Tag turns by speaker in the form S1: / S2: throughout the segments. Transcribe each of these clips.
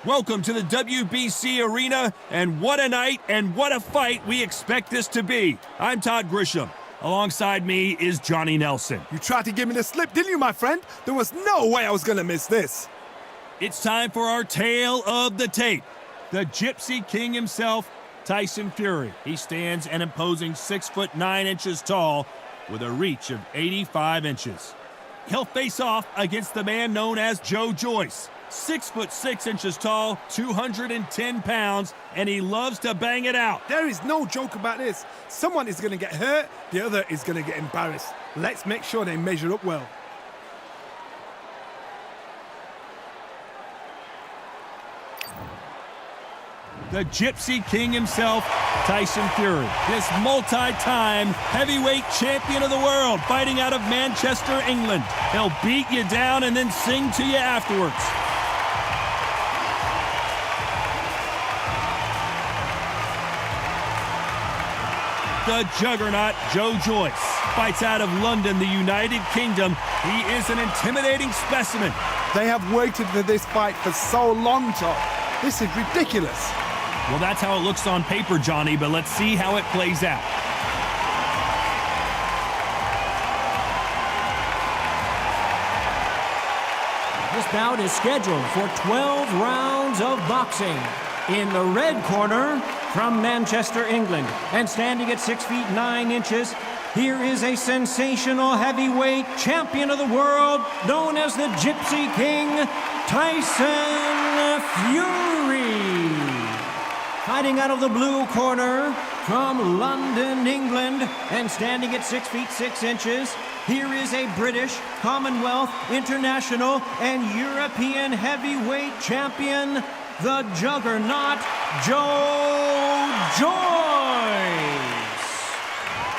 S1: Welcome to the WBC arena, and what a night and what a fight we expect this to be. I'm Todd Grisham. Alongside me is Johnny Nelson.
S2: You tried to give me the slip, didn't you, my friend? There was no way I was going to miss this.
S1: It's time for our tale of the tape. The Gypsy King himself, Tyson Fury. He stands an imposing 6'9" tall with a reach of 85 inches. He'll face off against the man known as Joyce. 6'6" tall, 210 pounds, and he loves to bang it out.
S2: There is no joke about this. Someone is going to get hurt, the other is going to get embarrassed. Let's make sure they measure up well.
S1: The Gypsy King himself, Tyson Fury. This multi-time heavyweight champion of the world, fighting out of Manchester, England. He'll beat you down and then sing to you afterwards. The juggernaut Joyce fights out of London, the United Kingdom. He is an intimidating specimen.
S2: They have waited for this fight for so long, Todd. This is ridiculous.
S1: Well, that's how it looks on paper, Johnny, but let's see how it plays out.
S3: This bout is scheduled for 12 rounds of boxing. In the red corner, from Manchester, England, and standing at 6'9", here is a sensational heavyweight champion of the world, known as the Gypsy King, Tyson Fury. Fighting out of the blue corner, from London, England, and standing at 6'6", here is a British, Commonwealth, International, and European heavyweight champion, the juggernaut, Joyce.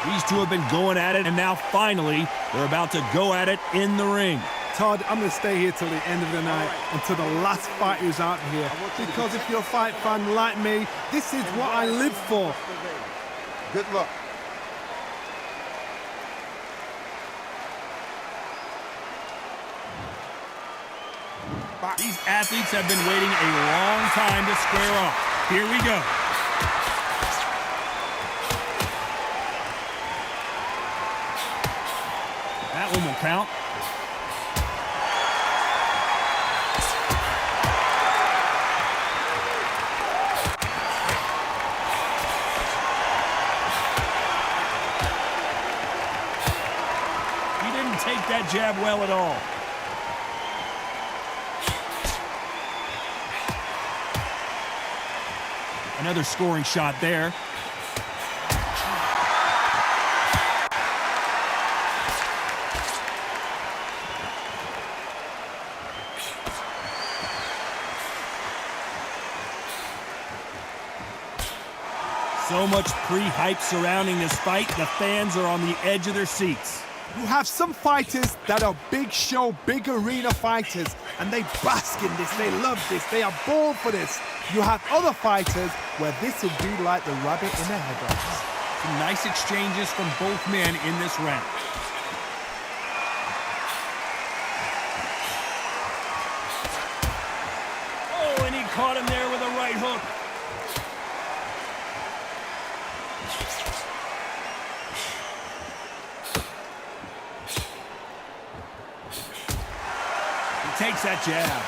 S1: These two have been going at it, and now finally, they're about to go at it in the ring.
S2: Todd, I'm going to stay here till the end of the night, until the last fighter is out here. Because if you're a fight fan like me, this is what I live for.
S4: Good luck.
S1: These athletes have been waiting a long time to square off. Here we go. That one will count. He didn't take that jab well at all. Another scoring shot there. So much pre-hype surrounding this fight, the fans are on the edge of their seats.
S2: You have some fighters that are big show, big arena fighters, and they bask in this, they love this, they are born for this. You have other fighters where this will be like the rabbit in the headlights.
S1: Some nice exchanges from both men in this round. Oh, and he caught him there with a right hook. He takes that jab.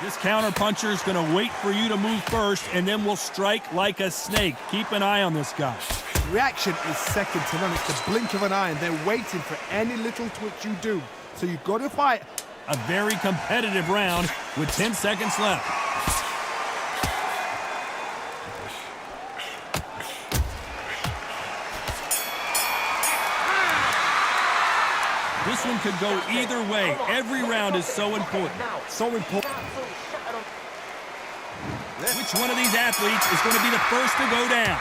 S1: This counter-puncher is going to wait for you to move first, and then will strike like a snake. Keep an eye on this guy.
S2: Reaction is second to none. It's the blink of an eye, and they're waiting for any little twitch you do. So you've got to fight.
S1: A very competitive round with 10 seconds left. This one could go either way. Every round is so important.
S2: So important.
S1: Which one of these athletes is going to be the first to go down?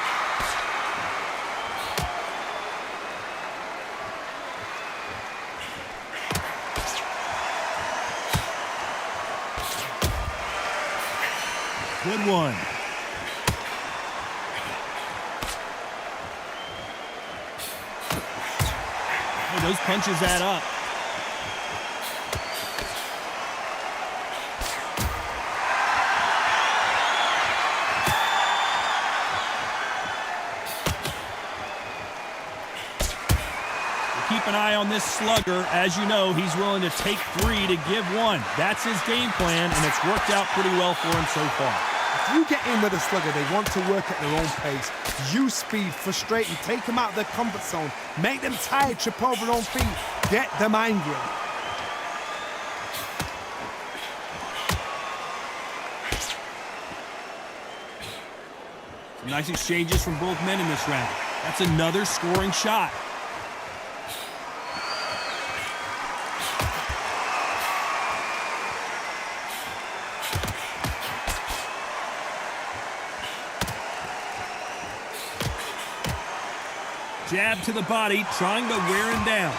S1: Good one. Hey, those punches add up. Keep an eye on this slugger. As you know, he's willing to take 3 to give 1. That's his game plan, and it's worked out pretty well for him so far.
S2: If you get in with a slugger, they want to work at their own pace. Use speed, frustrate them, take them out of their comfort zone, make them tired, trip over their own feet, get them angry.
S1: Some nice exchanges from both men in this round. That's another scoring shot. Jab to the body, trying to wear him down.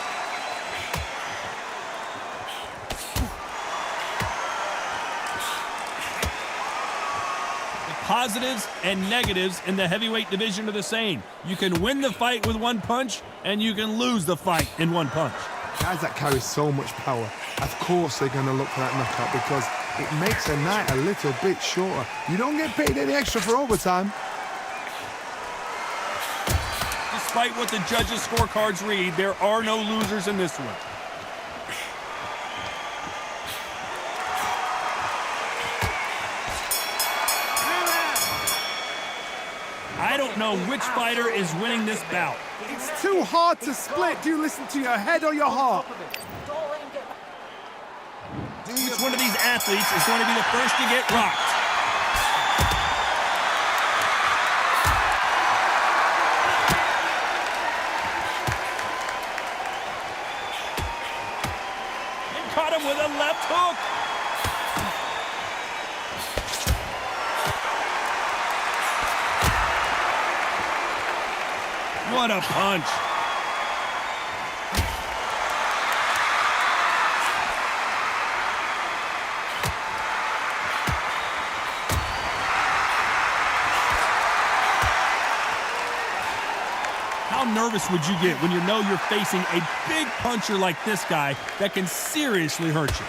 S1: The positives and negatives in the heavyweight division are the same. You can win the fight with one punch, and you can lose the fight in one punch.
S2: Guys that carry so much power, of course they're going to look for that knockout because it makes a night a little bit shorter. You don't get paid any extra for overtime.
S1: Despite what the judges' scorecards read, there are no losers in this one. I don't know which fighter is winning this bout.
S2: It's too hard to split. Do you listen to your head or your heart?
S1: Which one of these athletes is going to be the first to get rocked? Caught him with a left hook. What a punch. How nervous would you get when you know you're facing a big puncher like this guy that can seriously hurt you?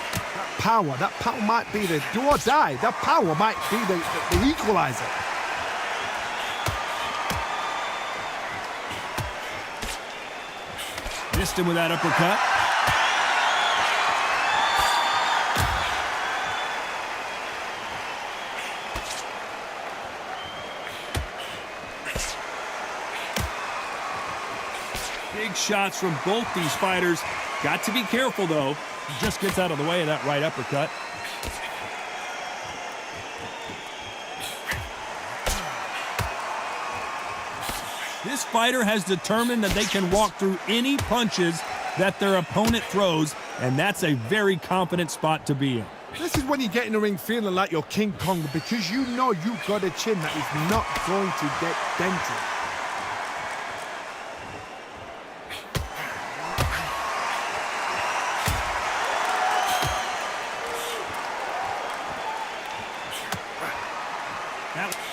S2: That power might be the do or die. That power might be the equalizer.
S1: Missed him with that uppercut. Big shots from both these fighters. Got to be careful, though. He just gets out of the way of that right uppercut. This fighter has determined that they can walk through any punches that their opponent throws, and that's a very confident spot to be in.
S2: This is when you get in the ring feeling like you're King Kong because you know you've got a chin that is not going to get dented.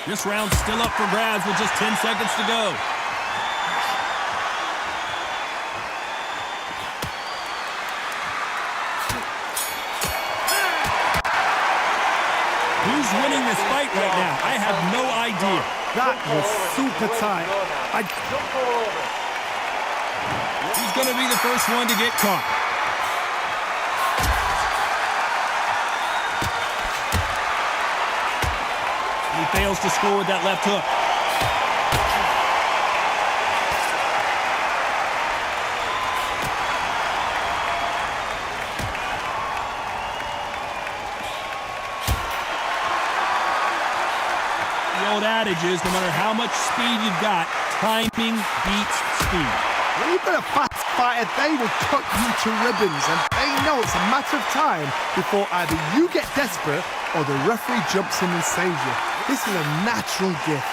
S1: This round's still up for grabs with just 10 seconds to go. Who's winning this fight right now? I have no idea.
S2: That was super tight.
S1: Who's going to be the first one to get caught? He fails to score with that left hook. The old adage is, no matter how much speed you've got, timing beats speed.
S2: When you've got a fast fighter, they will cut you to ribbons, and they know it's a matter of time before either you get desperate or the referee jumps in and saves you. This is a natural gift.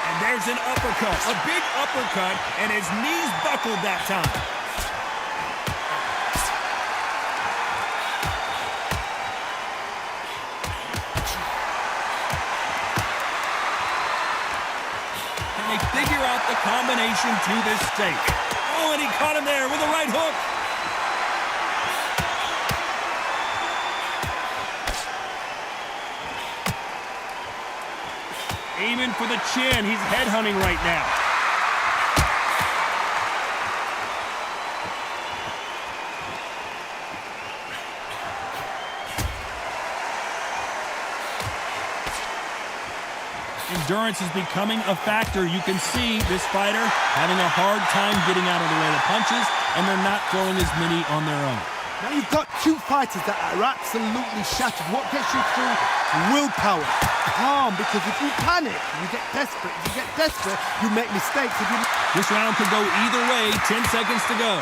S1: And there's an uppercut, a big uppercut, and his knees buckled that time. They figure out the combination to this tape. Oh, and he caught him there with a right hook. Aiming for the chin. He's headhunting right now. Endurance is becoming a factor. You can see this fighter having a hard time getting out of the way of punches, and they're not throwing as many on their own.
S2: Now you've got two fighters that are absolutely shattered. What gets you through? Willpower. Calm, because if you panic, you get desperate. If you get desperate, you make mistakes.
S1: This round could go either way. 10 seconds to go.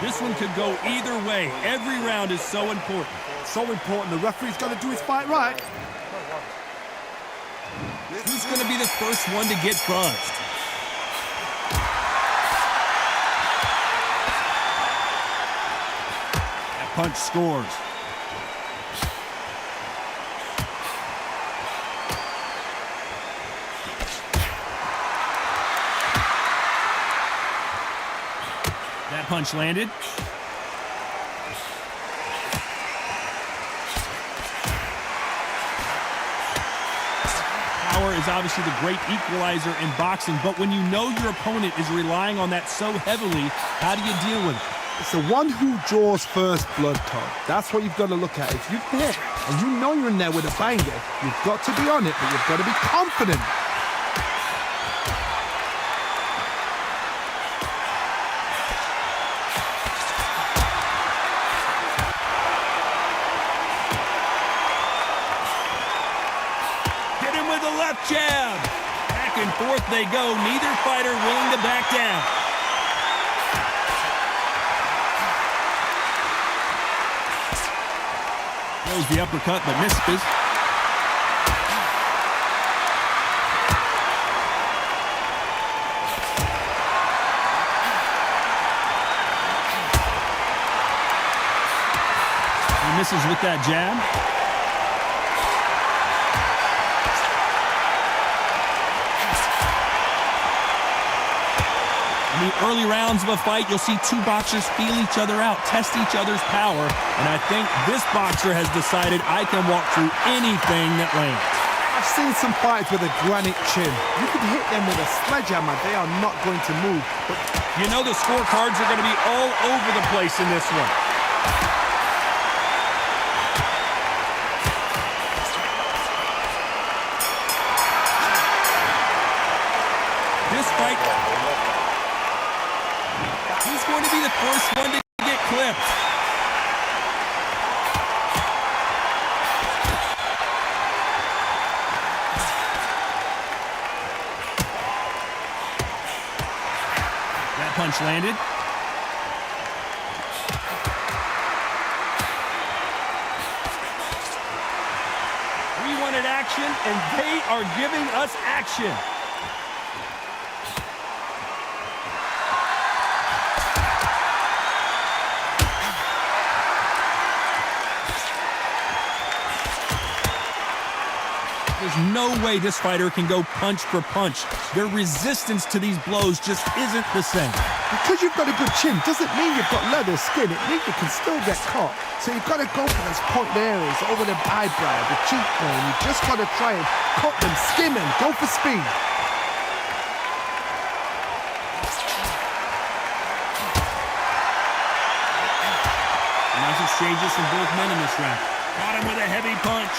S1: This one could go either way. Every round is so important.
S2: So important. The referee's got to do his fight right.
S1: Who's going to be the first one to get buzzed? That punch scores. That punch landed. Power is obviously the great equalizer in boxing, but when you know your opponent is relying on that so heavily, how do you deal with it?
S2: It's the one who draws first blood, Todd. That's what you've got to look at. If you hit and you know you're in there with a banger, you've got to be on it, but you've got to be confident.
S1: Jab. Back and forth they go. Neither fighter willing to back down. Throws the uppercut, but misses. He misses with that jab. In the early rounds of a fight, you'll see two boxers feel each other out, test each other's power, and I think this boxer has decided I can walk through anything that lands.
S2: I've seen some fighters with a granite chin. You can hit them with a sledgehammer. They are not going to move. But
S1: you know the scorecards are going to be all over the place in this one. This fight... He's going to be the first one to get clipped. That punch landed. We wanted action, and they are giving us action. There's no way this fighter can go punch for punch. Their resistance to these blows just isn't the same.
S2: Because you've got a good chin doesn't mean you've got leather skin. It means you can still get caught. So you've got to go for those point areas over the eyebrow, the cheekbone. You've just got to try and cut them, skim them, go for speed.
S1: Nice exchanges from both men in this round. Got him with a heavy punch.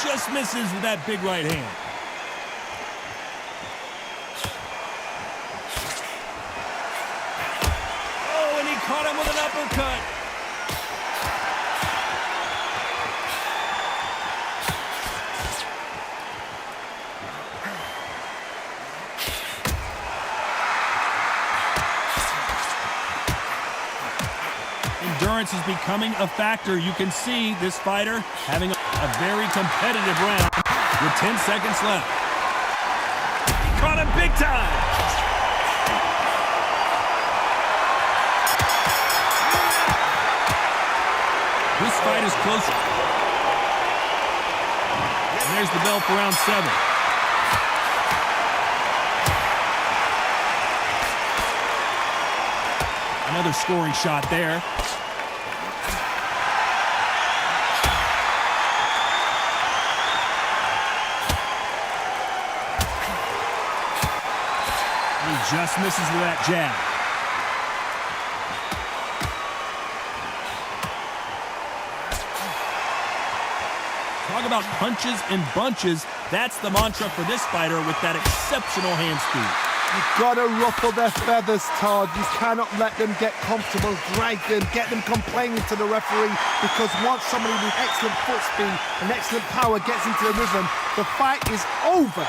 S1: Just misses with that big right hand. Oh, and he caught him with an uppercut. Endurance is becoming a factor. You can see this fighter having a very competitive round with 10 seconds left. Caught him big time. This fight is close. And there's the bell for round 7. Another scoring shot there. He just misses with that jab. Talk about punches and bunches. That's the mantra for this fighter with that exceptional hand speed.
S2: You've got to ruffle their feathers, Todd. You cannot let them get comfortable, drag them, get them complaining to the referee, because once somebody with excellent foot speed and excellent power gets into the rhythm, the fight is over.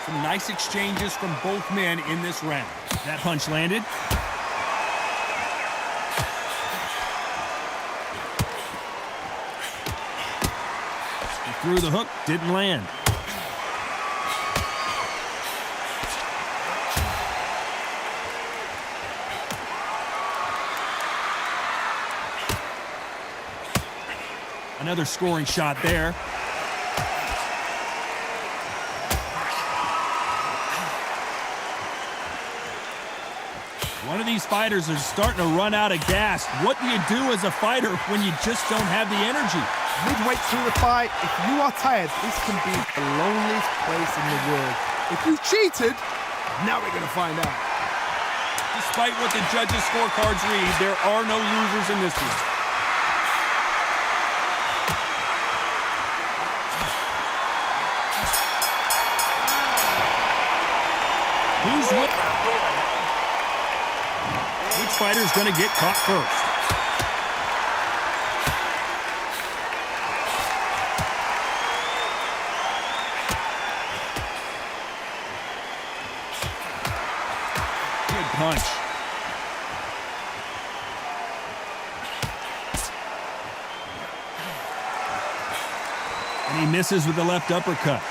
S1: Some nice exchanges from both men in this round. That punch landed. He threw the hook, didn't land. Another scoring shot there. One of these fighters is starting to run out of gas. What do you do as a fighter when you just don't have the energy?
S2: Midway through the fight, if you are tired, this can be the loneliest place in the world. If you cheated, now we're going to find out.
S1: Despite what the judges' scorecards read, there are no losers in this one. Who's with? Which fighter's going to get caught first? Good punch. And he misses with the left uppercut.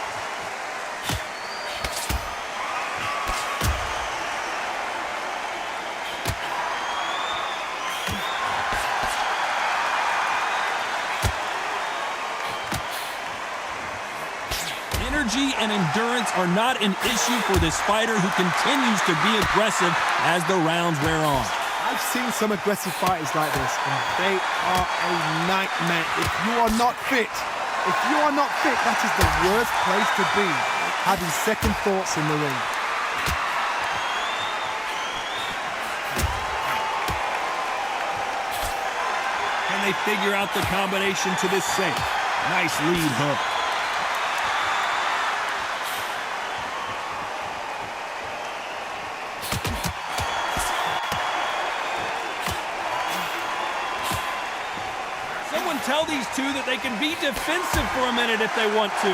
S1: Energy and endurance are not an issue for this fighter, who continues to be aggressive as the rounds wear on.
S2: I've seen some aggressive fighters like this, and they are a nightmare. If you are not fit, that is the worst place to be, having second thoughts in the ring.
S1: Can they figure out the combination to this safe? Nice lead hook. Tell these two that they can be defensive for a minute if they want to.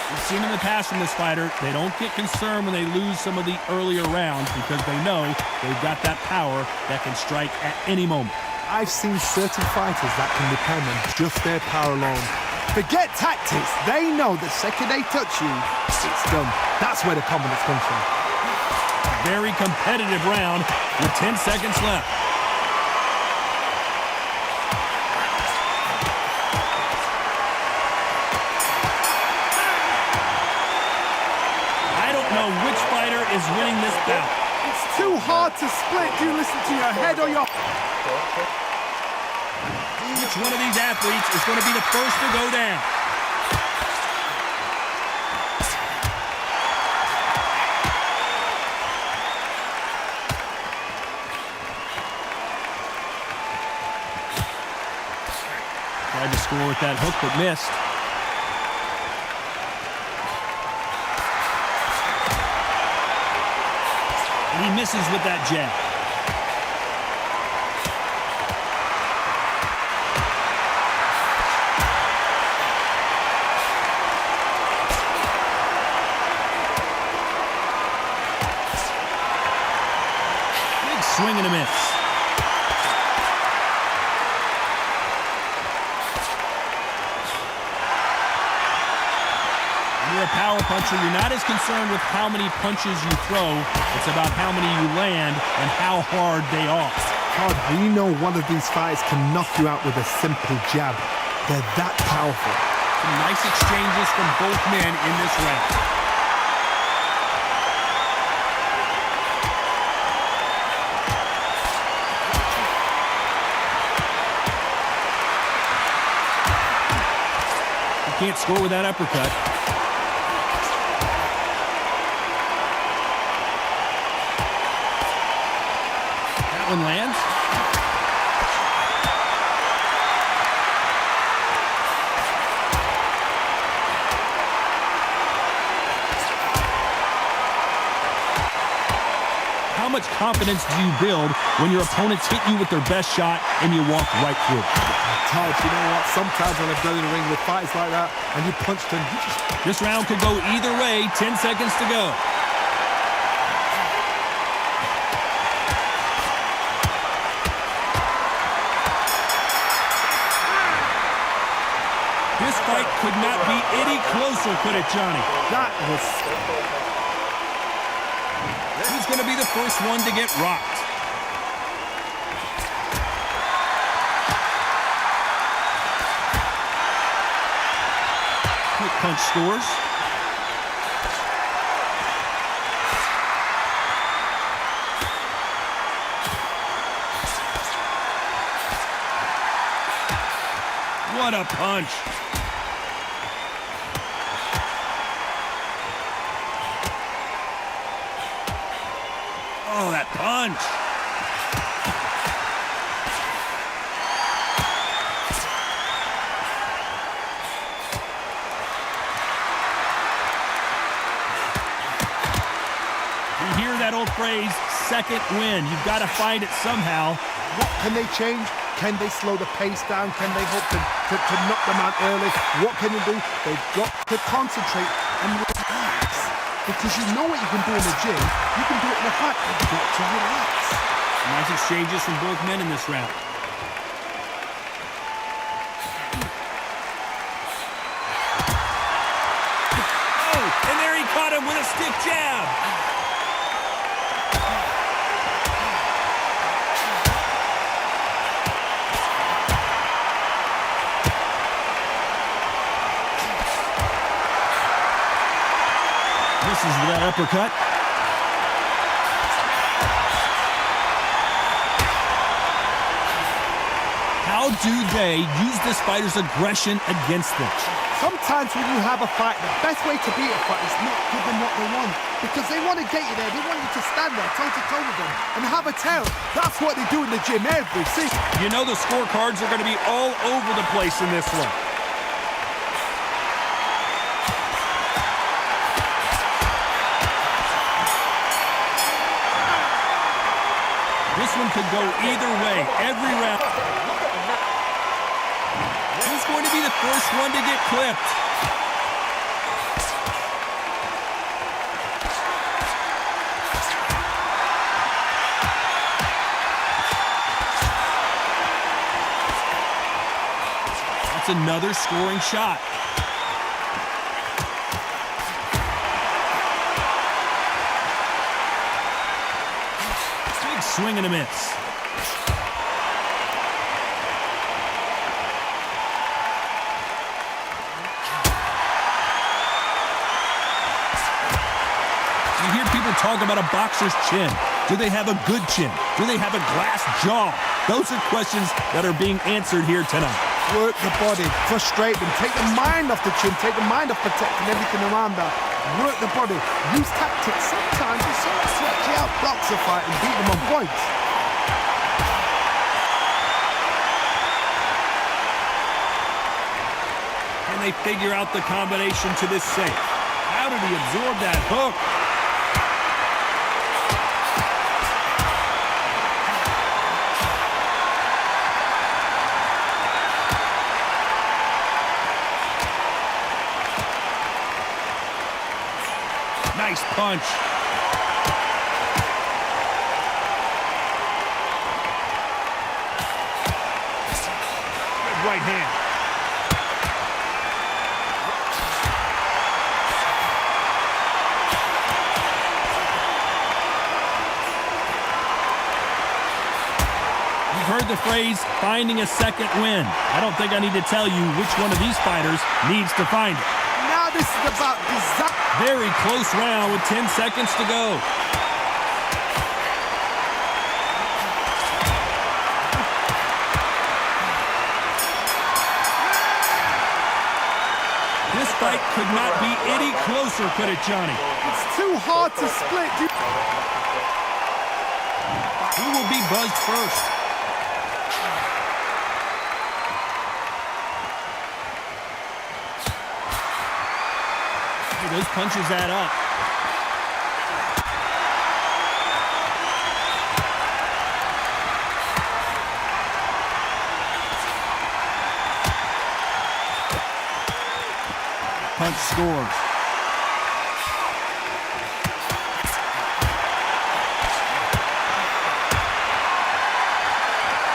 S1: We've seen in the past from this fighter, they don't get concerned when they lose some of the earlier rounds, because they know they've got that power that can strike at any moment.
S2: I've seen certain fighters that can depend on just their power alone. Forget tactics. They know the second they touch you, it's done. That's where the confidence comes from.
S1: Very competitive round with 10 seconds left. I don't know which fighter is winning this bout.
S2: It's too hard to split. Do you listen to your head or your...
S1: Which one of these athletes is going to be the first to go down? Tried to score with that hook, but missed. And he misses with that jab. Big swing and a miss. You're a power puncher. You're not as concerned with how many punches you throw. It's about how many you land and how hard they are.
S2: Todd, we know one of these fights can knock you out with a simple jab. They're that powerful.
S1: Some nice exchanges from both men in this round. You can't score with that uppercut. One lands. How much confidence do you build when your opponents hit you with their best shot and you walk right through?
S2: Todd, you know what? Sometimes when I've done in the ring with fights like that and you punch them, you just...
S1: This round could go either way. 10 seconds to go. This fight could not be any closer, could it, Johnny?
S2: That was...
S1: Who's going to be the first one to get rocked? Quick punch scores. What a punch. Oh, that punch. You hear that old phrase, second win. You've got to find it somehow.
S2: What can they change? Can they slow the pace down? Can they hope to knock them out early? What can they do? They've got to concentrate and relax. Because you know what you can do in the gym. You can do it in the fight. You've got to relax.
S1: Nice exchanges from both men in this round. Oh, and there he caught him with a stiff jab. Misses with that uppercut. How do they use this fighter's aggression against them?
S2: Sometimes when you have a fight, the best way to beat a fight is not give them what they want. Because they want to get you there. They want you to stand there toe-to-toe with them and have a tail. That's what they do in the gym every season.
S1: You know the scorecards are going to be all over the place in this one. This one could go either way, every round. Who's going to be the first one to get clipped? That's another scoring shot. Swing and a miss. You hear people talk about a boxer's chin. Do they have a good chin? Do they have a glass jaw? Those are questions that are being answered here tonight.
S2: Work the body, frustrate them, take the mind off the chin, take the mind off protecting everything around that. Work the body, use tactics. Sometimes you sort of stretch out, blocks a fight and beat them on points.
S1: Can they figure out the combination to this safe? How did he absorb that hook? punch.
S2: Good right hand.
S1: You've heard the phrase, finding a second win. I don't think I need to tell you which one of these fighters needs to find it.
S2: Now this is about design.
S1: Very close round with 10 seconds to go. This fight could not be any closer, could it, Johnny?
S2: It's too hard to split.
S1: Who will be buzzed first? Hey, those punches add up. Punch scores.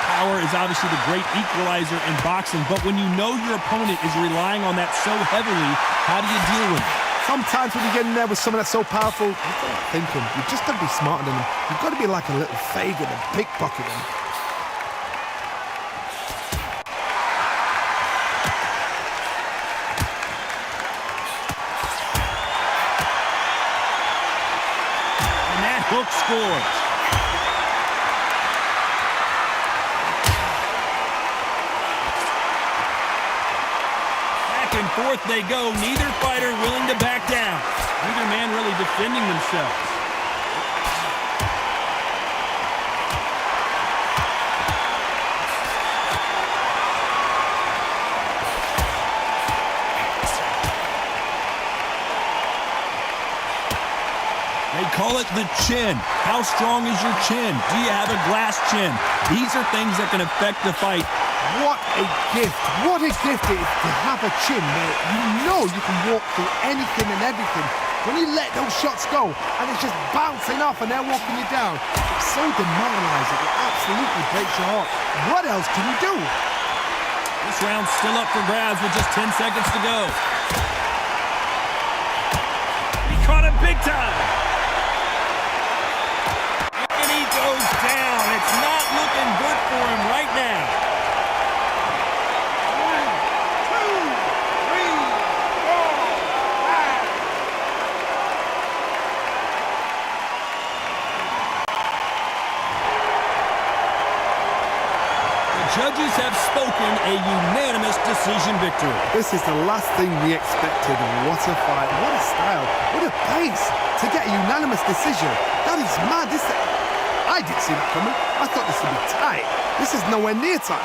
S1: Power is obviously the great equalizer in boxing, but when you know your opponent is relying on that so heavily, how do you deal with it?
S2: Sometimes when you get in there with someone that's so powerful, you've got to think him. You've just got to be smarter than him. You've got to be like a little Fagin and pickpocket him.
S1: And that hook scores. Back and forth they go. Neither fighter willing to back down. Neither man really defending themselves. They call it the chin. How strong is your chin? Do you have a glass chin? These are things that can affect the fight.
S2: What a gift. What a gift it is to have a chin where you know you can walk through anything and everything. When you let those shots go and it's just bouncing off and they're walking you down, it's so demoralizing. It absolutely breaks your heart. What else can you do?
S1: This round's still up for grabs with just 10 seconds to go. He caught him big time. And he goes down. It's not looking good for him right now. 1, 2, 3, 4, 5. Judges have spoken a unanimous decision victory.
S2: This is the last thing we expected. What a fight. What a style. What a pace to get a unanimous decision. That is mad. I didn't see that coming. I thought this would be tight. This is nowhere near tight.